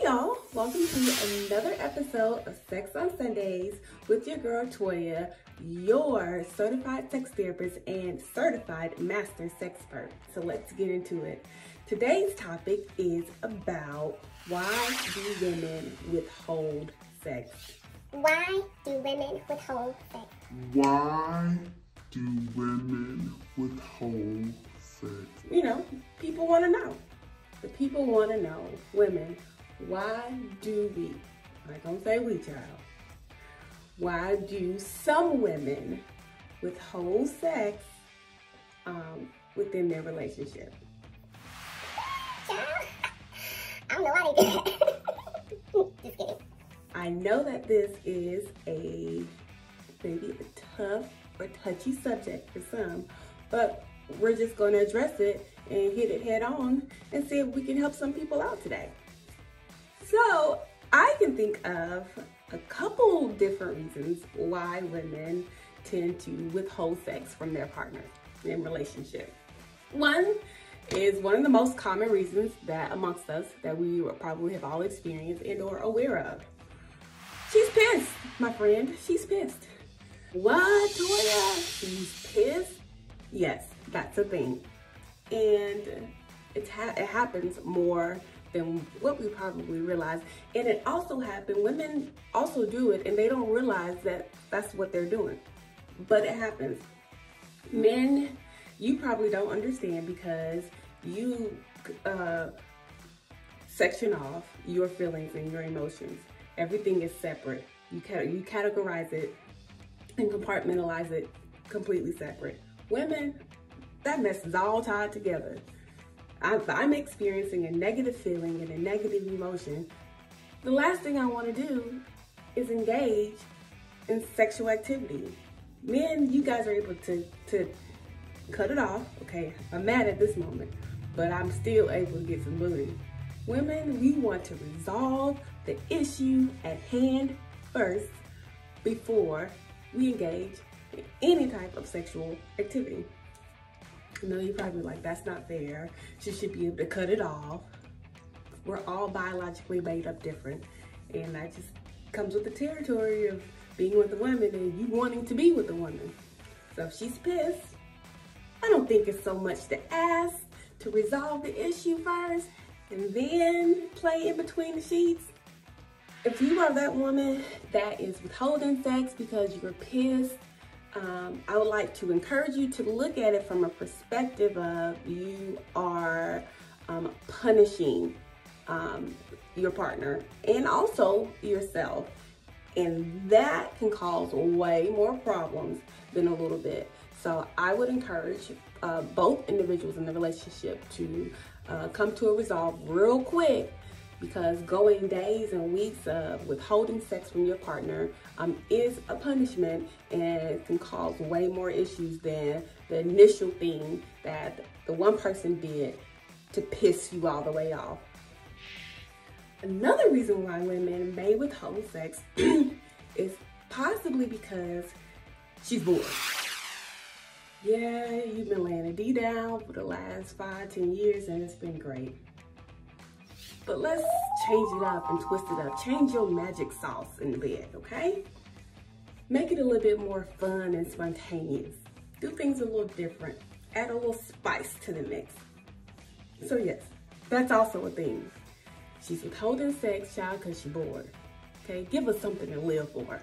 y'all, welcome to another episode of Sex on Sundays with your girl Toya, your certified sex therapist and certified master sexpert. So let's get into it. Today's topic is about why do women withhold sex? Why do women withhold sex? Why do women withhold sex? You know, people want to know. The people want to know, women, why do we, like don't say we, child, why do some women withhold sex within their relationship? Child, I don't know why they do that. Just kidding. I know that this is maybe a tough or touchy subject for some, but we're just going to address it and hit it head on and see if we can help some people out today. So I can think of a couple different reasons why women tend to withhold sex from their partner in relationship. One is one of the most common reasons that amongst us that we probably have all experienced and or aware of. She's pissed, my friend, she's pissed. What, Toya? She's pissed? Yes, that's a thing. And it happens more than what we probably realize. And it also happens, women also do it and they don't realize that that's what they're doing. But it happens. Men, you probably don't understand because you section off your feelings and your emotions. Everything is separate. You categorize it and compartmentalize it completely separate. Women, that mess is all tied together. I'm experiencing a negative feeling and a negative emotion. The last thing I want to do is engage in sexual activity. Men, you guys are able to cut it off. Okay, I'm mad at this moment, but I'm still able to get some booty. Women, we want to resolve the issue at hand first before we engage in any type of sexual activity. I know you're probably like, that's not fair. She should be able to cut it off. We're all biologically made up different. And that just comes with the territory of being with a woman and you wanting to be with a woman. So if she's pissed, I don't think it's so much to ask to resolve the issue first and then play in between the sheets. If you are that woman that is withholding sex because you're pissed, I would like to encourage you to look at it from a perspective of you are punishing your partner and also yourself. And that can cause way more problems than a little bit. So I would encourage both individuals in the relationship to come to a resolve real quick, because going days and weeks of withholding sex from your partner is a punishment and can cause way more issues than the initial thing that the one person did to piss you all the way off. Another reason why women may withhold sex is possibly because she's bored. Yeah, you've been laying a D down for the last 5-10 years and it's been great. But let's change it up and twist it up. Change your magic sauce in the bed, okay? Make it a little bit more fun and spontaneous. Do things a little different. Add a little spice to the mix. So yes, that's also a thing. She's withholding sex, child, because she's bored. Okay, give her something to live for.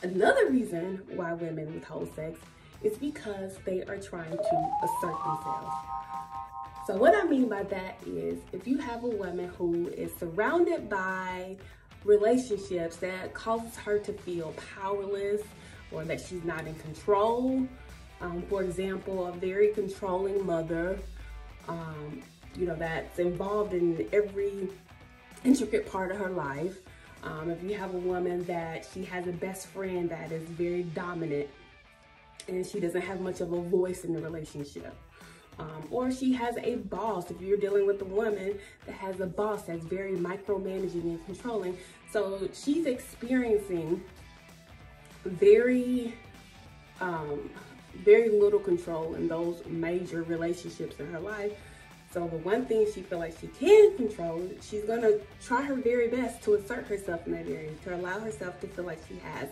Another reason why women withhold sex is because they are trying to assert themselves. So what I mean by that is if you have a woman who is surrounded by relationships that causes her to feel powerless or that she's not in control, for example, a very controlling mother, you know, that's involved in every intricate part of her life. If you have a woman that she has a best friend that is very dominant and she doesn't have much of a voice in the relationship. Or she has a boss, if you're dealing with a woman that has a boss that's very micromanaging and controlling. So she's experiencing very little control in those major relationships in her life. So the one thing she feels like she can control, she's gonna try her very best to assert herself in that area, to allow herself to feel like she has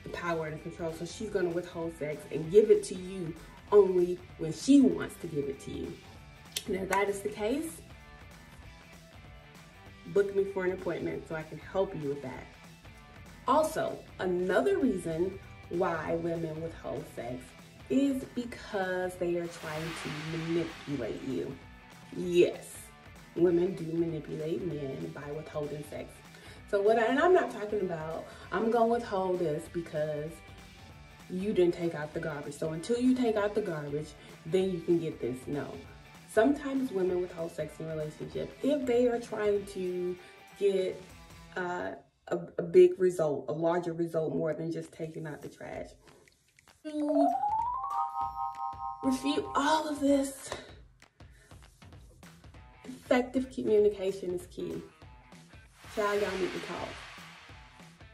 the power and control. So she's gonna withhold sex and give it to you only when she wants to give it to you. And if that is the case, book me for an appointment so I can help you with that. Also, another reason why women withhold sex is because they are trying to manipulate you. Yes, women do manipulate men by withholding sex. So and I'm not talking about, I'm gonna withhold this because you didn't take out the garbage. So until you take out the garbage, then you can get this. No. Sometimes women withhold sex in relationships if they are trying to get a big result, a larger result, more than just taking out the trash. To refute all of this, effective communication is key. Child, y'all need to talk.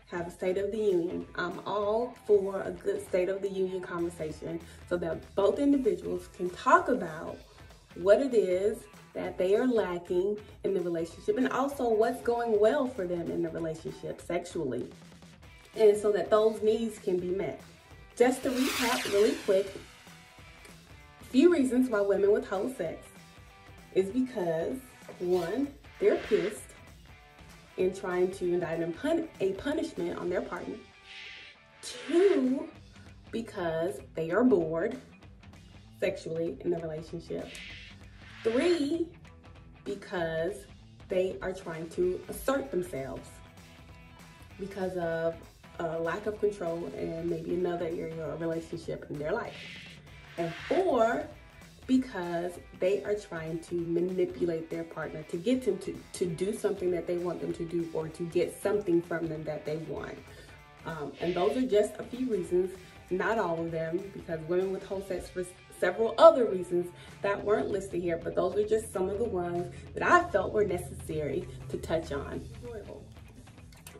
Have a State of the Union. I'm all for a good State of the Union conversation so that both individuals can talk about what it is that they are lacking in the relationship and also what's going well for them in the relationship sexually. And so that those needs can be met. Just to recap really quick, a few reasons why women withhold sex is because, one, they're pissed and trying to indict a punishment on their partner. Two, because they are bored sexually in the relationship. Three, because they are trying to assert themselves because of a lack of control in maybe another area or relationship in their life. And four, because they are trying to manipulate their partner to get them to do something that they want them to do or to get something from them that they want. And those are just a few reasons, not all of them, because women withhold sex for several other reasons that weren't listed here, but those are just some of the ones that I felt were necessary to touch on.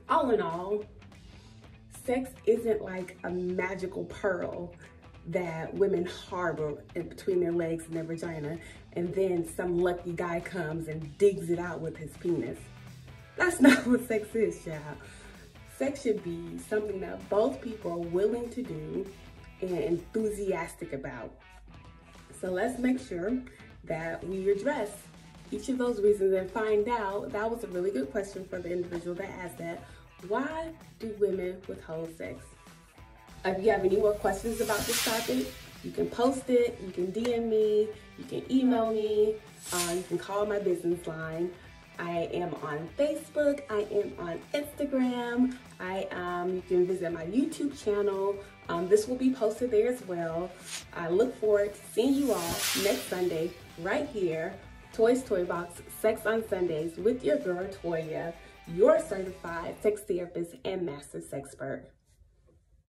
All in all, sex isn't like a magical pearl that women harbor in between their legs and their vagina, and then some lucky guy comes and digs it out with his penis. That's not what sex is, child. Sex should be something that both people are willing to do and enthusiastic about. So let's make sure that we address each of those reasons and find out. That was a really good question for the individual that asked that. Why do women withhold sex? If you have any more questions about this topic, you can post it, you can DM me, you can email me, you can call my business line. I am on Facebook, I am on Instagram, you can visit my YouTube channel. This will be posted there as well. I look forward to seeing you all next Sunday right here, Toys Toy Box, Sex on Sundays with your girl Toya, your certified sex therapist and master sexpert.